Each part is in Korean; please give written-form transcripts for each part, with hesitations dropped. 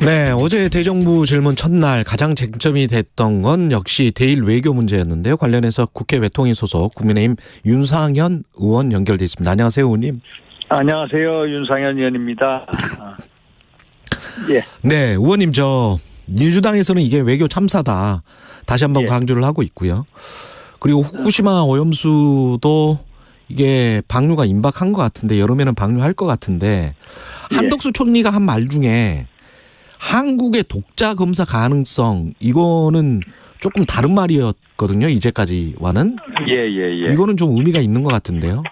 네, 어제 대정부 질문 첫날 가장 쟁점이 됐던 건 역시 대일 외교 문제였는데요. 관련해서 국회 외통위 소속 국민의힘 윤상현 의원 연결돼 있습니다. 안녕하세요, 의원님. 안녕하세요, 윤상현 의원입니다. 예. 네, 의원님, 민주당에서는 이게 외교 참사다 다시 한번 강조를 하고 있고요. 그리고 후쿠시마 오염수도 이게 방류가 임박한 것 같은데 여름에는 방류할 것 같은데 한덕수 총리가 한 말 중에 한국의 독자 검사 가능성, 이거는 조금 다른 말이었거든요, 이제까지와는. 예. 이거는 좀 의미가 있는 것 같은데요.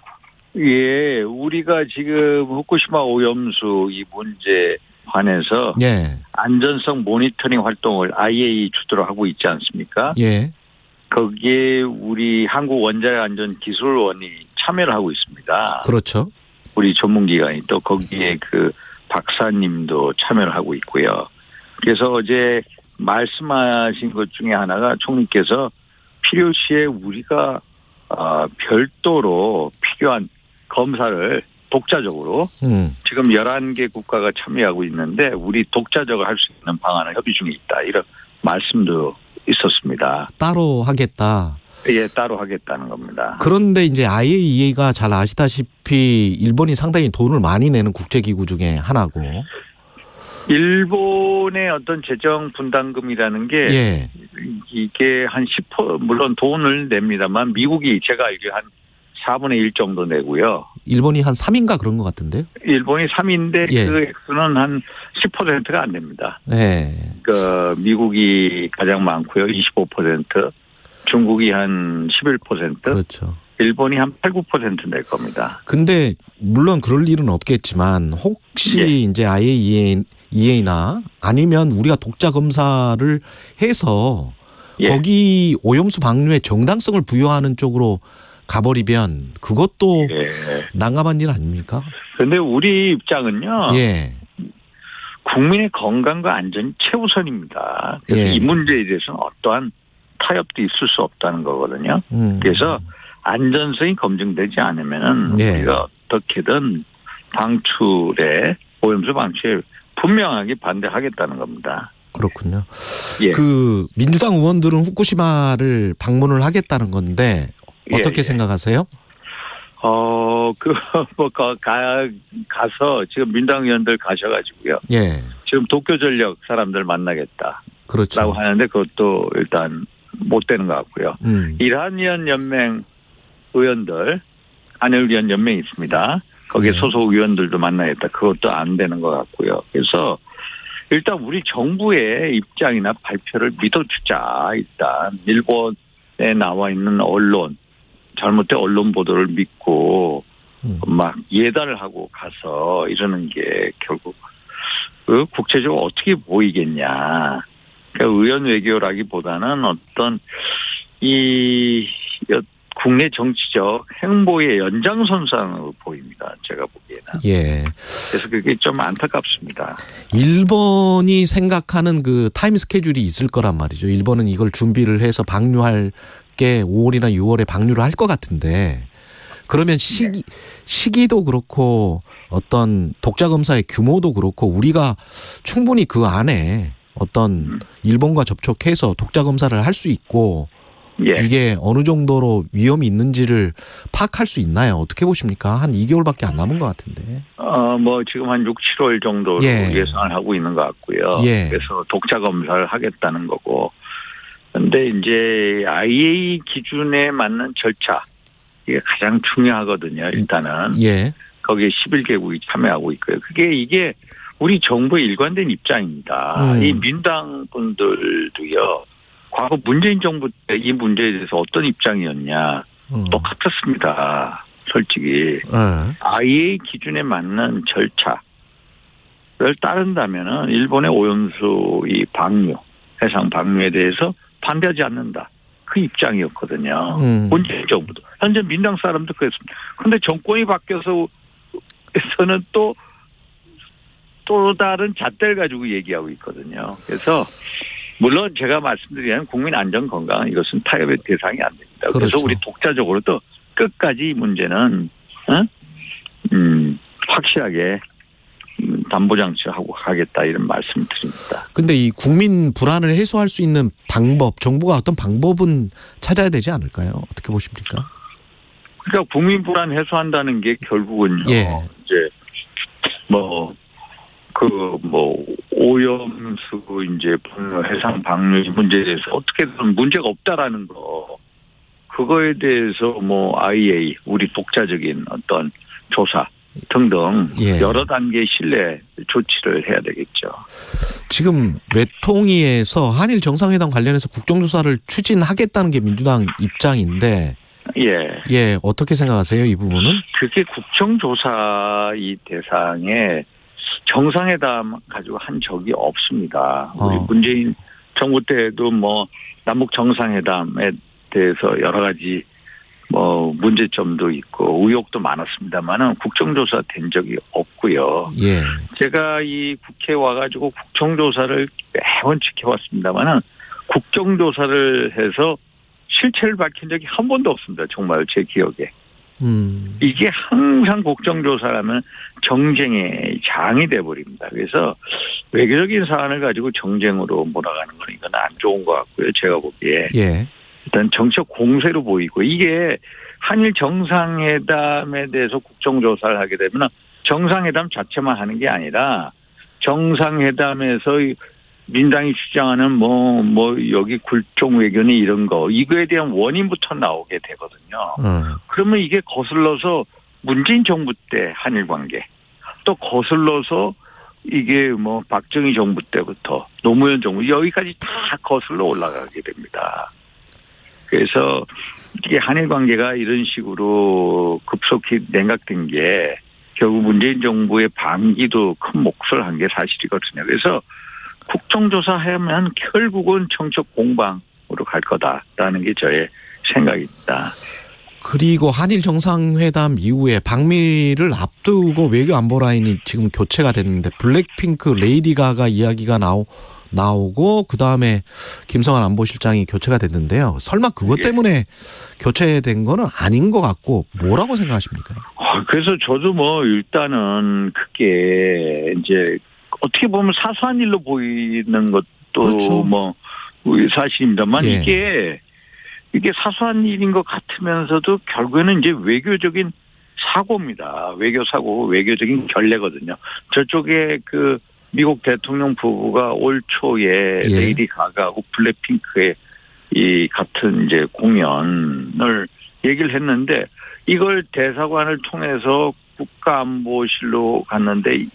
예, 우리가 지금 후쿠시마 오염수 이 문제에 관해서 예. 안전성 모니터링 활동을 IAEA 주도로 하고 있지 않습니까? 예. 거기에 우리 한국원자력안전기술원이 참여를 하고 있습니다. 그렇죠. 우리 전문기관이 또 거기에 그 박사님도 참여를 하고 있고요. 그래서 어제 말씀하신 것 중에 하나가 총리께서 필요시에 우리가 별도로 필요한 검사를 독자적으로 지금 11개 국가가 참여하고 있는데 우리 독자적으로 할 수 있는 방안을 협의 중에 있다. 이런 말씀도 있었습니다. 따로 하겠다. 예, 따로 하겠다는 겁니다. 그런데 이제 IAEA가 잘 아시다시피 일본이 상당히 돈을 많이 내는 국제기구 중에 하나고. 일본의 어떤 재정 분담금이라는 게 이게 한 10% 물론 돈을 냅니다만 미국이 제가 알기로 한 4분의 1 정도 내고요. 일본이 한 3인가 그런 것 같은데요. 일본이 3인데 그 액수는 한 10%가 안 됩니다. 네. 그 미국이 가장 많고요. 25%. 중국이 한 11%. 그렇죠. 일본이 한 8, 9% 낼 겁니다. 근데 물론 그럴 일은 없겠지만 혹시 이제 IAEA나 아니면 우리가 독자 검사를 해서 거기 오염수 방류의 정당성을 부여하는 쪽으로 가버리면 그것도 난감한 일 아닙니까? 그런데 우리 입장은요. 국민의 건강과 안전이 최우선입니다. 그래서 이 문제에 대해서는 어떠한 타협도 있을 수 없다는 거거든요. 그래서 안전성이 검증되지 않으면은 우리가 어떻게든 오염수 방출에 분명하게 반대하겠다는 겁니다. 그렇군요. 그 민주당 의원들은 후쿠시마를 방문을 하겠다는 건데 어떻게 생각하세요? 가서 지금 민주당 의원들 가셔가지고요. 지금 도쿄전력 사람들 만나겠다. 그렇죠. 라고 하는데 그것도 일단 못 되는 것 같고요. 이란위원 연맹 의원들, 한일위원 연맹이 있습니다. 거기에 소속 의원들도 만나겠다. 그것도 안 되는 것 같고요. 그래서 일단 우리 정부의 입장이나 발표를 믿어주자. 일단 일본에 나와 있는 언론, 잘못된 언론 보도를 믿고 막 예단을 하고 가서 이러는 게 결국 국제적으로 어떻게 보이겠냐. 그러니까 의원 외교라기보다는 어떤 이 국내 정치적 행보의 연장선상으로 보입니다. 제가 보기에는. 그래서 그게 좀 안타깝습니다. 일본이 생각하는 그 타임 스케줄이 있을 거란 말이죠. 일본은 이걸 준비를 해서 방류할 게 5월이나 6월에 방류를 할 것 같은데 그러면 시기도 그렇고 어떤 독자 검사의 규모도 그렇고 우리가 충분히 그 안에 어떤 일본과 접촉해서 독자 검사를 할 수 있고 이게 어느 정도로 위험이 있는지를 파악할 수 있나요? 어떻게 보십니까? 한 2개월밖에 안 남은 것 같은데. 지금 한 6, 7월 정도로 예상을 하고 있는 것 같고요. 그래서 독자 검사를 하겠다는 거고. 그런데 이제 IAEA 기준에 맞는 절차 이게 가장 중요하거든요. 일단은 거기에 11개국이 참여하고 있고요. 이게 우리 정부의 일관된 입장입니다. 이 민당 분들도요. 과거 문재인 정부 때 이 문제에 대해서 어떤 입장이었냐. 똑같았습니다. 솔직히. IAEA 기준에 맞는 절차를 따른다면은 일본의 오염수 이 방류, 해상 방류에 대해서 반대하지 않는다. 그 입장이었거든요. 문재인 정부도. 현재 민당 사람도 그랬습니다. 그런데 정권이 바뀌어서는 또 다른 잣대를 가지고 얘기하고 있거든요. 그래서 물론 제가 말씀드리는 국민 안전 건강 이것은 타협의 대상이 안 됩니다. 그래서 우리 독자적으로도 끝까지 이 문제는 확실하게 담보장치하고 가겠다 이런 말씀드립니다. 그런데 이 국민 불안을 해소할 수 있는 방법, 정부가 어떤 방법은 찾아야 되지 않을까요? 어떻게 보십니까? 그러니까 국민 불안 해소한다는 게 결국은요. 이제 오염수 이제 해상 방류 문제에 대해서 어떻게든 문제가 없다라는 거. 그거에 대해서 IEA 우리 독자적인 어떤 조사 등등 여러 단계의 신뢰 조치를 해야 되겠죠. 지금 외통위에서 한일 정상회담 관련해서 국정조사를 추진하겠다는 게 민주당 입장인데 어떻게 생각하세요, 이 부분은? 그게 국정조사 이 대상에 정상회담 가지고 한 적이 없습니다. 우리 문재인 정부 때도 남북 정상회담에 대해서 여러 가지 문제점도 있고 의혹도 많았습니다만은 국정조사 된 적이 없고요. 제가 이 국회에 와가지고 국정조사를 매번 지켜봤습니다만은 국정조사를 해서 실체를 밝힌 적이 한 번도 없습니다. 정말 제 기억에. 이게 항상 국정조사라면 정쟁의 장이 돼버립니다. 그래서 외교적인 사안을 가지고 정쟁으로 몰아가는 건 이건 안 좋은 것 같고요. 제가 보기에. 일단 정치적 공세로 보이고 이게 한일 정상회담에 대해서 국정조사를 하게 되면 정상회담 자체만 하는 게 아니라 정상회담에서 민당이 주장하는 여기 굴종 외교니 이런 거 이거에 대한 원인부터 나오게 되거든요. 그러면 이게 거슬러서 문재인 정부 때 한일 관계 또 거슬러서 이게 박정희 정부 때부터 노무현 정부 여기까지 다 거슬러 올라가게 됩니다. 그래서 이게 한일 관계가 이런 식으로 급속히 냉각된 게 결국 문재인 정부의 반기도 큰 몫을 한 게 사실이거든요. 그래서 국정조사 하면 결국은 정책 공방으로 갈 거다라는 게 저의 생각입니다. 그리고 한일 정상회담 이후에 방미를 앞두고 외교 안보 라인이 지금 교체가 됐는데 블랙핑크 레이디 가가 이야기가 나오고 그다음에 김성한 안보실장이 교체가 됐는데요. 설마 그것 때문에 교체된 거는 아닌 것 같고 뭐라고 생각하십니까? 그래서 저도 일단은 그게 이제 어떻게 보면 사소한 일로 보이는 것도 그렇죠. 사실입니다만 이게 사소한 일인 것 같으면서도 결국에는 이제 외교적인 사고입니다. 외교 사고, 외교적인 결례거든요. 저쪽에 미국 대통령 부부가 올 초에 레이디 가가하고 블랙핑크의 이 같은 이제 공연을 얘기를 했는데 이걸 대사관을 통해서 국가안보실로 갔는데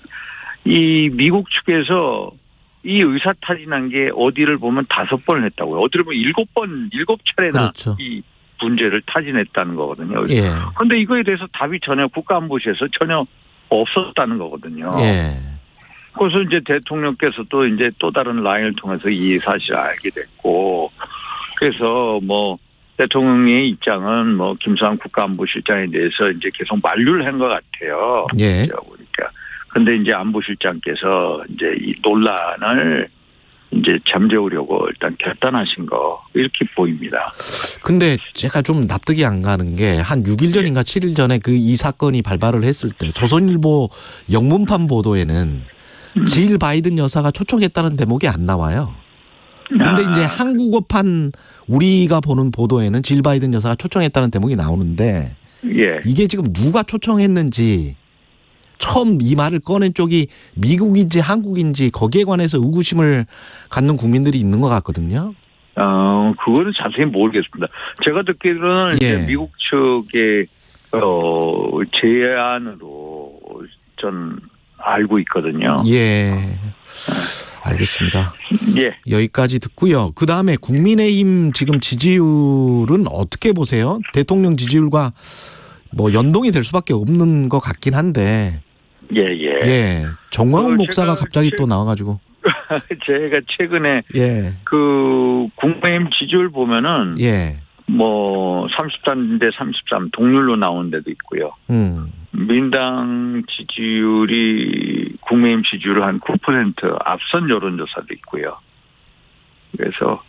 이 미국 측에서 이 의사타진한 게 어디를 보면 5번을 했다고요. 어디를 보면 7차례나 그렇죠. 이 문제를 타진했다는 거거든요. 그런데 이거에 대해서 답이 전혀 국가안보실에서 전혀 없었다는 거거든요. 그래서 이제 대통령께서도 이제 또 다른 라인을 통해서 이 사실을 알게 됐고, 그래서 대통령의 입장은 김성한 국가안보실장에 대해서 이제 계속 만류를 한 것 같아요. 보니까. 근데 이제 안보실장께서 이제 이 논란을 이제 잠재우려고 일단 결단하신 거 이렇게 보입니다. 근데 제가 좀 납득이 안 가는 게 한 6일 전인가 7일 전에 이 사건이 발발을 했을 때 조선일보 영문판 보도에는 질 바이든 여사가 초청했다는 대목이 안 나와요. 근데 이제 한국어판 우리가 보는 보도에는 질 바이든 여사가 초청했다는 대목이 나오는데 이게 지금 누가 초청했는지 처음 이 말을 꺼낸 쪽이 미국인지 한국인지 거기에 관해서 의구심을 갖는 국민들이 있는 것 같거든요. 그거는 자세히 모르겠습니다. 제가 듣기로는 이제 미국 측의 제안으로 전 알고 있거든요. 알겠습니다. 여기까지 듣고요. 그다음에 국민의힘 지금 지지율은 어떻게 보세요? 대통령 지지율과 연동이 될 수밖에 없는 것 같긴 한데. 정광훈 목사가 갑자기 또 나와가지고. 제가 최근에 국민의힘 지지율 보면은 33대 33 동률로 나온 데도 있고요. 민당 지지율이 국민의힘 지지율을 한 9% 앞선 여론조사도 있고요. 그래서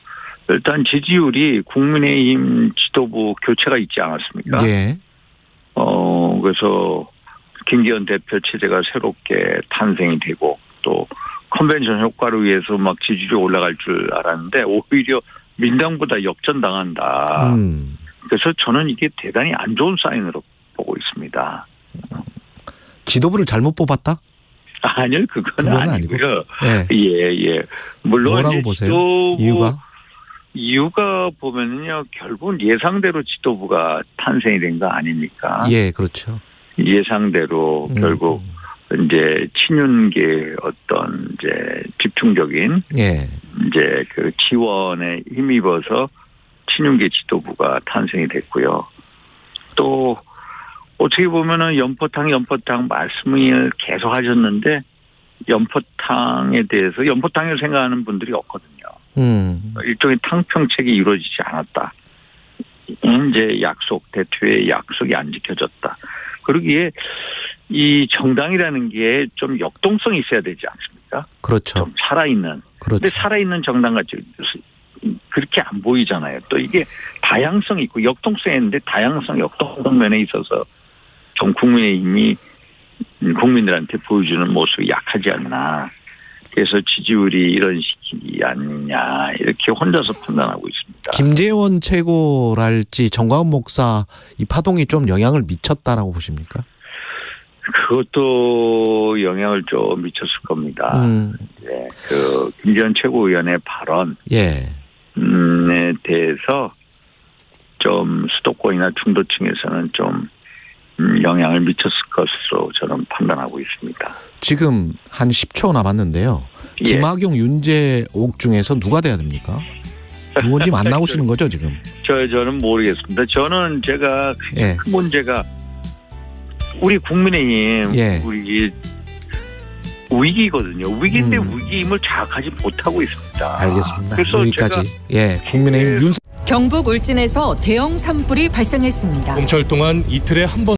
일단 지지율이 국민의힘 지도부 교체가 있지 않았습니까? 그래서 김기현 대표 체제가 새롭게 탄생이 되고 또 컨벤션 효과를 위해서 막 지지율이 올라갈 줄 알았는데 오히려 민당보다 역전당한다. 그래서 저는 이게 대단히 안 좋은 사인으로 보고 있습니다. 지도부를 잘못 뽑았다? 아니요, 그건 아니고요. 네. 예. 물론 뭐라고 보세요? 이유가 보면요, 결국은 예상대로 지도부가 탄생이 된 거 아닙니까? 예, 그렇죠. 예상대로 결국 이제 친윤계 어떤 이제 집중적인 이제 그 지원에 힘입어서 친윤계 지도부가 탄생이 됐고요. 또 어떻게 보면은 연포탕 말씀을 계속 하셨는데 연포탕에 대해서 연포탕을 생각하는 분들이 없거든요. 일종의 탕평책이 이루어지지 않았다. 이제 대투의 약속이 안 지켜졌다. 그러기에 이 정당이라는 게 좀 역동성이 있어야 되지 않습니까? 그렇죠. 좀 살아있는. 그렇죠. 근데 살아있는 정당같이 그렇게 안 보이잖아요. 또 이게 다양성이 있고 역동성이 있는데 역동성 면에 있어서 좀 국민의힘이 국민들한테 보여주는 모습이 약하지 않나. 그래서 지지율이 이런 식이 아니냐 이렇게 혼자서 판단하고 있습니다. 김재원 최고랄지 정광훈 목사 이 파동이 좀 영향을 미쳤다라고 보십니까? 그것도 영향을 좀 미쳤을 겁니다. 그 김재원 최고위원의 발언에 대해서 좀 수도권이나 중도층에서는 좀 영향을 미쳤을 것으로 저는 판단하고 있습니다. 지금 한 10초 남았는데요. 김학용, 윤재옥 중에서 누가 돼야 됩니까? 의원님 안 나오시는 거죠 지금? 저는 모르겠습니다. 저는 제가 큰 문제가 우리 국민의힘 우리 위기거든요. 위기인데 위기임을 자각하지 못하고 있습니다. 알겠습니다. 그래서 여기까지 국민의힘 경북 울진에서 대형 산불이 발생했습니다. 봄철 동안 이틀에 한 번